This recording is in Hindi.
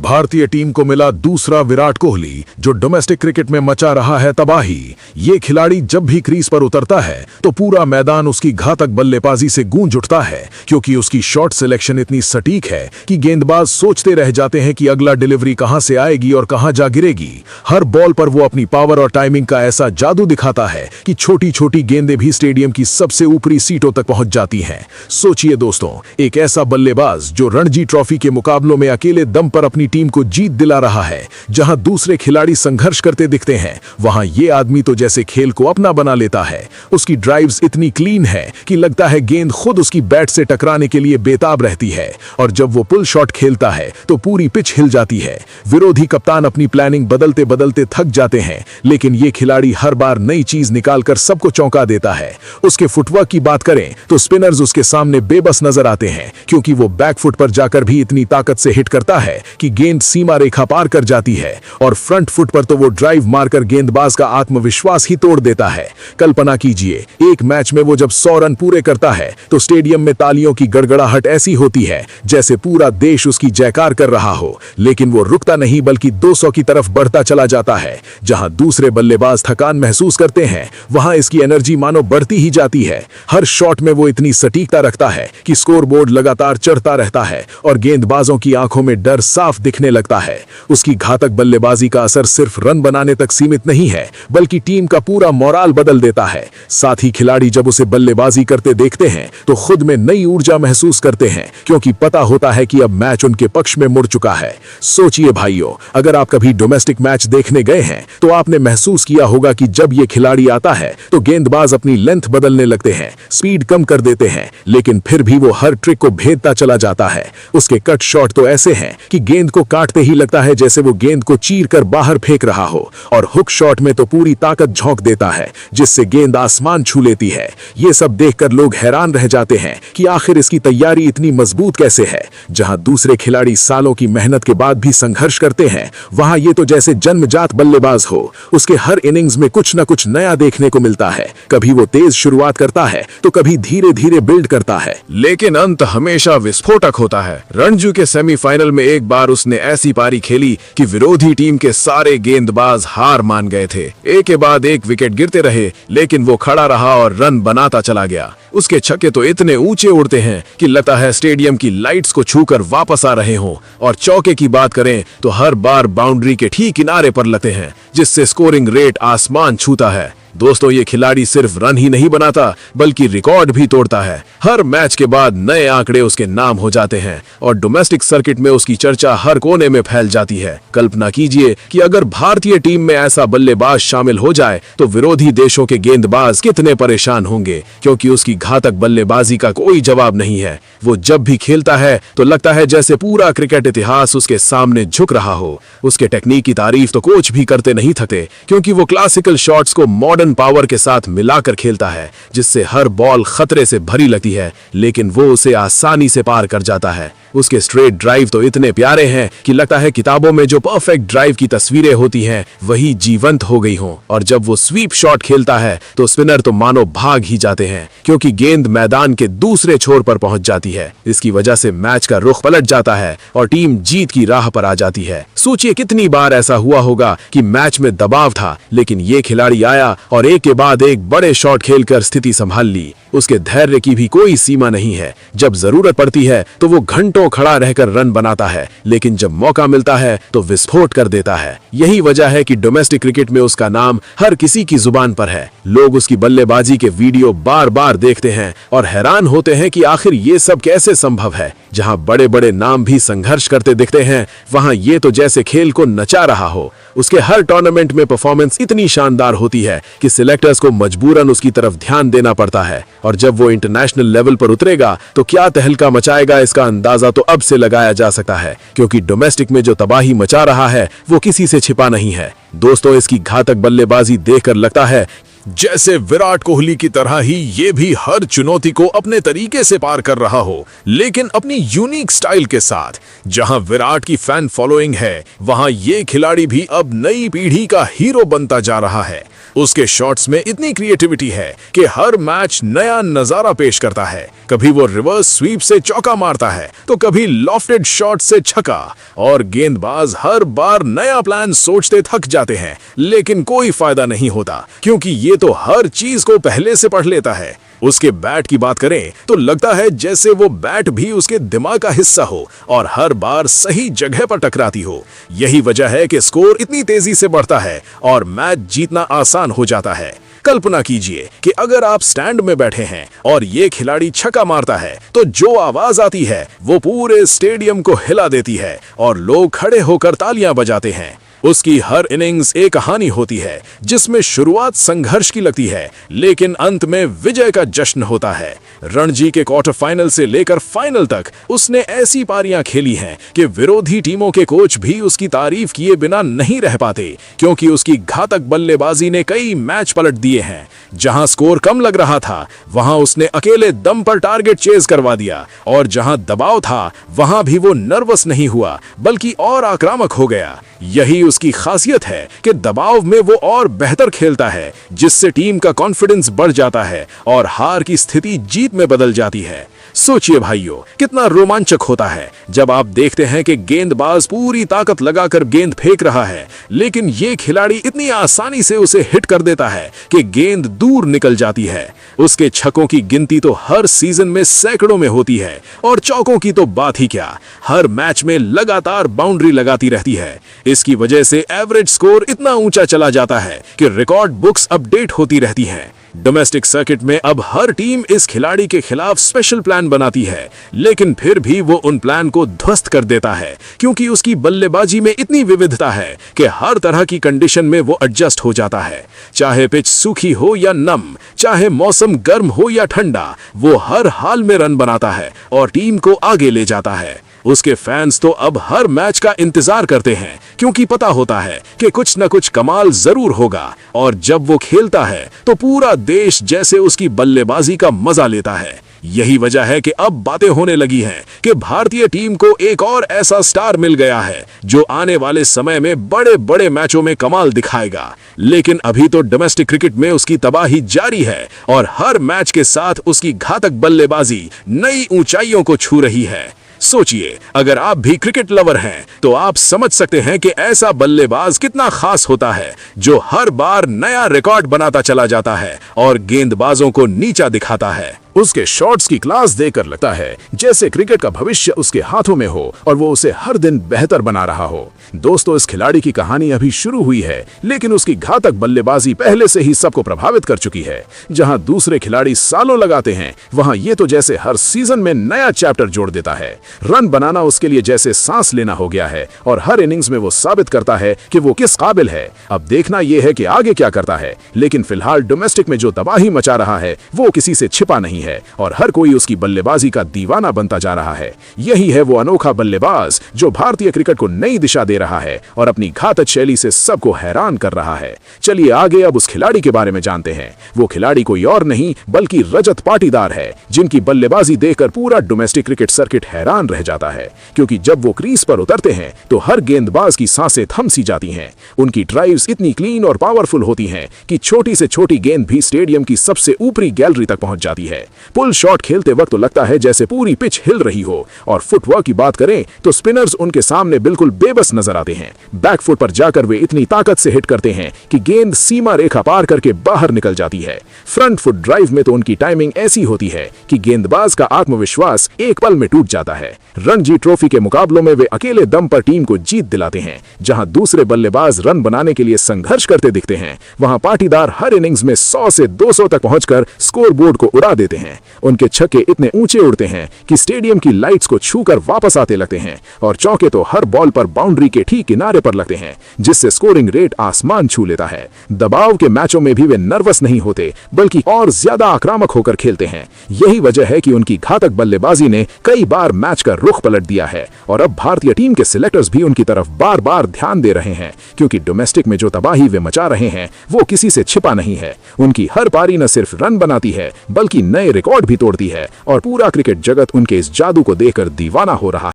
भारतीय टीम को मिला दूसरा विराट कोहली, जो डोमेस्टिक क्रिकेट में मचा रहा है तबाही। ये खिलाड़ी जब भी क्रीज पर उतरता है तो पूरा मैदान उसकी घातक बल्लेबाजी से गूंज उठता है, क्योंकि उसकी शॉट सिलेक्शन इतनी सटीक है कि गेंदबाज सोचते रह जाते हैं कि अगला डिलीवरी कहां से आएगी और कहां जा गिरेगी। हर बॉल पर वो अपनी पावर और टाइमिंग का ऐसा जादू दिखाता है कि छोटी छोटी गेंदें भी स्टेडियम की सबसे ऊपरी सीटों तक पहुंच जाती हैं। सोचिए दोस्तों, एक ऐसा बल्लेबाज जो रणजी ट्रॉफी के मुकाबलों में अकेले दम पर अपनी टीम को जीत दिला रहा है। जहां दूसरे खिलाड़ी संघर्ष करते दिखते हैं, वहां ये आदमी तो जैसे खेल को अपना बना लेता है। उसकी ड्राइव्स इतनी क्लीन है कि लगता है गेंद खुद उसकी बैट से टकराने के लिए बेताब रहती है, और जब वो पुल शॉट खेलता है तो पूरी पिच हिल जाती है। विरोधी कप्तान अपनी प्लानिंग बदलते बदलते थक जाते हैं, लेकिन ये खिलाड़ी हर बार नई चीज निकालकर सबको चौंका देता है। उसके फुटवर्क की बात करें तो स्पिनर्स उसके सामने बेबस नजर आते हैं, क्योंकि वो बैकफुट पर जाकर भी इतनी ताकत से हिट करता है कि गेंद सीमा रेखा पार कर जाती है, और फ्रंट फुट पर तो वो ड्राइव मारकर गेंदबाज का आत्मविश्वास ही तोड़ देता है। कल्पना कीजिए, एक मैच में वो जब 100 रन पूरे करता है तो स्टेडियम में तालियों की गड़गड़ाहट ऐसी होती है जैसे पूरा देश उसकी जयकार कर रहा हो। लेकिन वो रुकता नहीं, बल्कि 200 की तरफ बढ़ता चला जाता है। जहां दूसरे बल्लेबाज थकान महसूस करते हैं, वहां इसकी एनर्जी मानो बढ़ती ही जाती है। हर शॉट में वो इतनी सटीकता रखता है कि स्कोरबोर्ड लगातार चढ़ता रहता है और गेंदबाजों की आंखों में डर साफ दिखने लगता है। उसकी घातक बल्लेबाजी का असर सिर्फ रन बनाने तक सीमित नहीं है, बल्कि टीम का पूरा मोराल बदल देता है। साथ ही खिलाड़ी जब उसे बल्लेबाजी करते देखते हैं तो खुद में नई ऊर्जा महसूस करते हैं, क्योंकि पता होता है कि अब मैच उनके पक्ष में मुड़ चुका है। सोचिए भाइयों, अगर आप कभी डोमेस्टिक मैच देखने गए हैं तो आपने महसूस किया होगा कि जब ये खिलाड़ी आता है तो गेंदबाज अपनी लेंथ बदलने लगते हैं, स्पीड कम कर देते हैं, लेकिन फिर भी वो हर ट्रिक को भेदता चला जाता है। उसके कट शॉट तो ऐसे हैं कि गेंद को काटते ही लगता है जैसे वो गेंद को चीर कर बाहर फेंक रहा हो, और हुक शॉट में तो पूरी ताकत झोंक देता है, जिससे गेंद आसमान छू लेती है। ये सब देखकर लोग हैरान रह जाते हैं कि आखिर इसकी तैयारी इतनी मजबूत कैसे है। जहां दूसरे खिलाड़ी सालों की मेहनत के बाद भी संघर्ष करते हैं, वहां ये तो जैसे जन्मजात बल्लेबाज हो। उसके हर इनिंग्स में कुछ न कुछ नया देखने को मिलता है। कभी वो तेज शुरुआत करता है तो कभी धीरे धीरे बिल्ड करता है, लेकिन अंत हमेशा विस्फोटक होता है। रणजी के सेमीफाइनल में एक बार उसने ऐसी पारी खेली कि विरोधी टीम के सारे गेंदबाज हार मान गए थे। एक के बाद एक विकेट गिरते रहे, लेकिन वो खड़ा रहा और रन बनाता चला गया। उसके छक्के तो इतने ऊंचे उड़ते हैं कि लगता है स्टेडियम की लाइट्स को छूकर वापस आ रहे हों, और चौके की बात करें तो हर बार बाउंड्री के ठीक किनारे पर लगते हैं, जिससे स्कोरिंग रेट आसमान छूता है। दोस्तों, ये खिलाड़ी सिर्फ रन ही नहीं बनाता, बल्कि रिकॉर्ड भी तोड़ता है। हर मैच के बाद नए आंकड़े उसके नाम हो जाते हैं, और डोमेस्टिक सर्किट में उसकी चर्चा हर कोने में फैल जाती है। कल्पना कीजिए कि अगर भारतीय टीम में ऐसा बल्लेबाज शामिल हो जाए तो विरोधी देशों के गेंदबाज कितने परेशान होंगे, क्योंकि उसकी घातक बल्लेबाजी का कोई जवाब नहीं है। वो जब भी खेलता है तो लगता है जैसे पूरा क्रिकेट इतिहास उसके सामने झुक रहा हो। उसके टेक्निक की तारीफ तो कोच भी करते नहीं थकते, क्योंकि वो क्लासिकल शॉट्स को मॉडर्न पावर के साथ मिलाकर खेलता है, जिससे हर बॉल खतरे से भरी लगती है, लेकिन वो उसे आसानी से पार कर जाता है। उसके स्ट्रेट ड्राइव तो इतने प्यारे हैं कि लगता है किताबों में जो परफेक्ट ड्राइव की तस्वीरें होती हैं वही जीवंत हो गई हों। और जब वो स्वीप शॉट खेलता है तो स्पिनर तो मानो भाग ही जाते हैं, क्योंकि गेंद मैदान के दूसरे छोर पर पहुंच जाती है। इसकी वजह से मैच का रुख पलट जाता है और टीम जीत की राह पर आ जाती है। सोचिए कितनी बार ऐसा हुआ होगा कि मैच में दबाव था, लेकिन ये खिलाड़ी आया और एक के बाद एक बड़े शॉट खेलकर स्थिति संभाल ली। उसके धैर्य की भी कोई सीमा नहीं है। जब जरूरत पड़ती है तो वो घंटों खड़ा रहकर रन बनाता है, लेकिन जब मौका मिलता है तो विस्फोट कर देता है। यही वजह है कि डोमेस्टिक क्रिकेट में उसका नाम हर किसी की जुबान पर है। लोग उसकी बल्लेबाजी के वीडियो बार बार देखते हैं और हैरान होते हैं कि आखिर ये सब कैसे संभव है। जहां बड़े बड़े नाम भी संघर्ष करते दिखते हैं, वहां ये तो जैसे खेल को नचा रहा हो। उसके हर टूर्नामेंट में परफॉर्मेंस इतनी शानदार होती है कि सिलेक्टर्स को मजबूरन उसकी तरफ ध्यान देना पड़ता है, और जब वो इंटरनेशनल लेवल पर उतरेगा तो क्या तहलका मचाएगा, इसका अंदाजा तो अब से लगाया जा सकता है, क्योंकि डोमेस्टिक में जो तबाही मचा रहा है वो किसी से छिपा नहीं है। दोस्तों, इसकी घातक बल्लेबाजी देखकर लगता है जैसे विराट कोहली की तरह ही ये भी हर चुनौती को अपने तरीके से पार कर रहा हो, लेकिन अपनी यूनिक स्टाइल के साथ। जहां विराट की फैन फॉलोइंग है, वहां ये खिलाड़ी भी अब नई पीढ़ी का हीरो बनता जा रहा है। उसके शॉट्स में इतनी क्रिएटिविटी है कि हर मैच नया नजारा पेश करता है। कभी वो रिवर्स स्वीप से चौका मारता है तो कभी लॉफ्टेड शॉट से छक्का, और गेंदबाज हर बार नया प्लान सोचते थक जाते हैं, लेकिन कोई फायदा नहीं होता क्योंकि ये तो हर चीज को पहले से पढ़ लेता है। उसके बैट की बात करें तो लगता है जैसे वो बैट भी उसके दिमाग का हिस्सा हो और हर बार सही जगह पर टकराती हो। यही वजह है कि स्कोर इतनी तेजी से बढ़ता है और मैच जीतना आसान हो जाता है। कल्पना कीजिए कि अगर आप स्टैंड में बैठे हैं और ये खिलाड़ी छक्का मारता है तो जो आवाज आती है वो पूरे स्टेडियम को हिला देती है और लोग खड़े होकर तालियां बजाते हैं। उसकी हर इनिंग्स एक कहानी होती है जिसमें शुरुआत संघर्ष की लगती है लेकिन अंत में विजय का जश्न होता है। रणजी के क्वार्टर फाइनल से लेकर फाइनल तक उसने ऐसी पारियां खेली हैं कि विरोधी टीमों के कोच भी उसकी तारीफ किए बिना नहीं रह पाते, क्योंकि उसकी घातक बल्लेबाजी ने कई मैच पलट दिए हैं। जहां स्कोर कम लग रहा था वहां उसने अकेले दम पर टारगेट चेज करवा दिया, और जहां दबाव था वहां भी वो नर्वस नहीं हुआ बल्कि और आक्रामक हो गया। यही उसकी खासियत है कि दबाव में वो और बेहतर खेलता है, जिससे टीम का कॉन्फिडेंस बढ़ जाता है और हार की स्थिति जीत में बदल जाती है। सोचिए भाइयों, कितना रोमांचक होता है जब आप देखते हैं कि गेंदबाज पूरी ताकत लगाकर गेंद फेंक रहा है, लेकिन ये खिलाड़ी इतनी आसानी से उसे हिट कर देता है कि गेंद दूर निकल जाती है। उसके छक्कों की गिनती तो हर सीजन में सैकड़ों में होती है, और चौकों की तो बात ही क्या, हर मैच में लगातार बाउंड्री लगाती रहती है। इसकी वजह से एवरेज स्कोर इतना ऊंचा चला जाता है कि रिकॉर्ड बुक्स अपडेट होती रहती हैं। डोमेस्टिक सर्किट में अब हर टीम इस खिलाड़ी के खिलाफ स्पेशल प्लान बनाती है, लेकिन फिर भी वो उन प्लान को ध्वस्त कर देता है, क्योंकि उसकी बल्लेबाजी में इतनी विविधता है कि हर तरह की कंडीशन में वो एडजस्ट हो जाता है। चाहे पिच सूखी हो या नम, चाहे मौसम गर्म हो या ठंडा, वो हर हाल में रन बनाता है और टीम को आगे ले जाता है। उसके फैंस तो अब हर मैच का इंतजार करते हैं, क्योंकि पता होता है कि कुछ न कुछ कमाल जरूर होगा, और जब वो खेलता है तो पूरा देश जैसे उसकी बल्लेबाजी का मजा लेता है। यही वजह है कि अब बातें होने लगी हैं कि भारतीय टीम को एक और ऐसा स्टार मिल गया है जो आने वाले समय में बड़े बड़े मैचों में कमाल दिखाएगा। लेकिन अभी तो डोमेस्टिक क्रिकेट में उसकी तबाही जारी है और हर मैच के साथ उसकी घातक बल्लेबाजी नई ऊंचाइयों को छू रही है। सोचिए, अगर आप भी क्रिकेट लवर हैं तो आप समझ सकते हैं कि ऐसा बल्लेबाज कितना खास होता है जो हर बार नया रिकॉर्ड बनाता चला जाता है और गेंदबाजों को नीचा दिखाता है। उसके शॉट्स की क्लास देखकर लगता है जैसे क्रिकेट का भविष्य उसके हाथों में हो और वो उसे हर दिन बेहतर बना रहा हो। दोस्तों, इस खिलाड़ी की कहानी अभी शुरू हुई है, लेकिन उसकी घातक बल्लेबाजी पहले से ही सबको प्रभावित कर चुकी है। जहां दूसरे खिलाड़ी सालों लगाते हैं, वहां ये तो जैसे हर सीजन में नया चैप्टर जोड़ देता है। रन बनाना उसके लिए जैसे सांस लेना हो गया है और हर इनिंग्स में वो साबित करता है कि वो किस काबिल है। अब देखना यह है कि आगे क्या करता है, लेकिन फिलहाल डोमेस्टिक में जो तबाही मचा रहा है वो किसी से छिपा नहीं है और हर कोई उसकी बल्लेबाजी का दीवाना बनता जा रहा है। यही है वो अनोखा बल्लेबाज जो भारतीय क्रिकेट को नई दिशा दे रहा है और अपनी घातक शैली से सबको हैरान कर रहा है। चलिए आगे अब उस खिलाड़ी के बारे में जानते हैं। वो खिलाड़ी कोई और नहीं बल्कि रजत पाटीदार है, जिनकी बल्लेबाजी देखकर पूरा डोमेस्टिक क्रिकेट सर्किट हैरान रह जाता है, क्योंकि जब वो क्रीज पर उतरते हैं तो हर गेंदबाज की सांसें थम सी जाती हैं। उनकी ड्राइव्स इतनी क्लीन और पावरफुल होती हैं कि छोटी से छोटी गेंद भी स्टेडियम की सबसे ऊपरी गैलरी तक पहुंच जाती है। पुल शॉट खेलते वक्त तो लगता है जैसे पूरी पिच हिल रही हो, और फुटवर्क की बात करें तो स्पिनर्स उनके सामने बिल्कुल बेबस नजर आते हैं। बैकफुट पर जाकर वे इतनी ताकत से हिट करते हैं कि गेंद सीमा रेखा पार करके बाहर निकल जाती है। फ्रंट फुट ड्राइव में तो उनकी टाइमिंग ऐसी होती है कि गेंदबाज का आत्मविश्वास एक पल में टूट जाता है। रणजी ट्रॉफी के मुकाबलों में वे अकेले दम पर टीम को जीत दिलाते हैं। जहां दूसरे बल्लेबाज रन बनाने के लिए संघर्ष करते दिखते हैं, वहां पाटीदार हर इनिंग्स में 100 से 200 तक पहुंचकर स्कोरबोर्ड को उड़ा देते हैं। उनके छक्के इतने ऊंचे उड़ते हैं कि स्टेडियम की लाइट्स को छूकर वापस आते लगते हैं, और चौके तो हर बॉल पर बाउंड्री के ठीक किनारे पर लगते हैं, जिससे स्कोरिंग रेट आसमान छू लेता है। दबाव के मैचों में भी वे नर्वस नहीं होते बल्कि और ज्यादा आक्रामक होकर खेलते हैं। यही वजह है कि उनकी घातक बल्लेबाजी ने कई बार मैच का रुख पलट दिया है, और अब भारतीय टीम के सिलेक्टर्स भी उनकी तरफ बार बार ध्यान दे रहे हैं, क्योंकि डोमेस्टिक में जो तबाही वे मचा रहे हैं वो किसी से छिपा नहीं है। उनकी हर पारी न सिर्फ रन बनाती है बल्कि नए रिकॉर्ड भी तोड़ती है, और पूरा क्रिकेट जगत उनके इस जादू को देखकर दीवाना हो रहा है।